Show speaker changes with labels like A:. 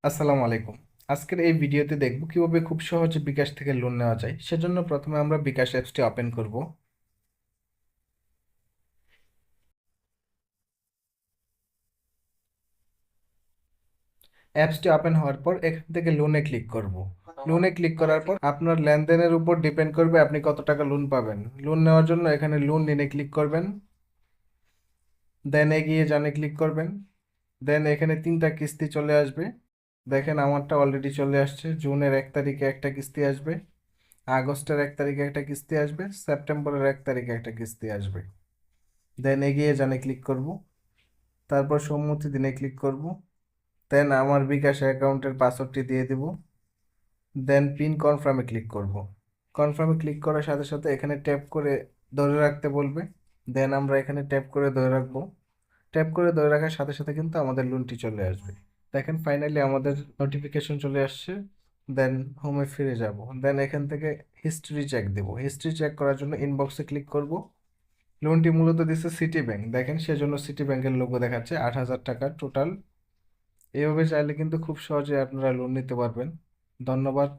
A: আসসালামু আলাইকুম। আজকের এই ভিডিওতে দেখব কিভাবে খুব সহজে বিকাশ থেকে লোন নেওয়া যায়। সেজন্য প্রথমে আমরা বিকাশ অ্যাপসটি ওপেন করব। অ্যাপসটি ওপেন হওয়ার পর এখান থেকে লোনে ক্লিক করব। লোনে ক্লিক করার পর আপনার লেনদেনের উপর ডিপেন্ড করবে আপনি কত টাকা লোন পাবেন। লোন নেওয়ার জন্য এখানে লোন নিনে ক্লিক করবেন, দেন এগিয়ে জানে ক্লিক করবেন, দেন এখানে তিনটা কিস্তি চলে আসবে। দেখেন আমারটা অলরেডি চলে আসছে। জুনের 1 তারিখে একটা কিস্তি আসবে, আগস্টের 1 তারিখে একটা কিস্তি আসবে, সেপ্টেম্বরের 1 তারিখে একটা কিস্তি আসবে। দেন এগিয়ে জানে ক্লিক করব, তারপর সম্মতি দিনে ক্লিক করব, দেন আমার বিকাশ অ্যাকাউন্টের পাসওয়ার্ডটি দিয়ে দিব, দেন পিন কনফার্মে ক্লিক করব। কনফার্মে ক্লিক করার সাথে সাথে এখানে ট্যাপ করে ধরে রাখতে বলবে, দেন আমরা এখানে ট্যাপ করে ধরে রাখবো। ট্যাপ করে ধরে রাখার সাথে সাথে কিন্তু আমাদের লোনটি চলে আসবে। দেখেন ফাইনালি আমাদের নোটিফিকেশন চলে আসছে। দেন হোমে ফিরে যাব, দেন এখান থেকে হিস্ট্রি চেক দেব। হিস্ট্রি চেক করার জন্য ইনবক্সে ক্লিক করব। লোনটি মূলত দিচ্ছে সিটি ব্যাংক, দেখেন সেজন্য সিটি ব্যাংকের লোগো দেখাচ্ছে 8,000 টাকা টোটাল। এইভাবে চাইলে কিন্তু খুব সহজে আপনারা লোন নিতে পারবেন। ধন্যবাদ।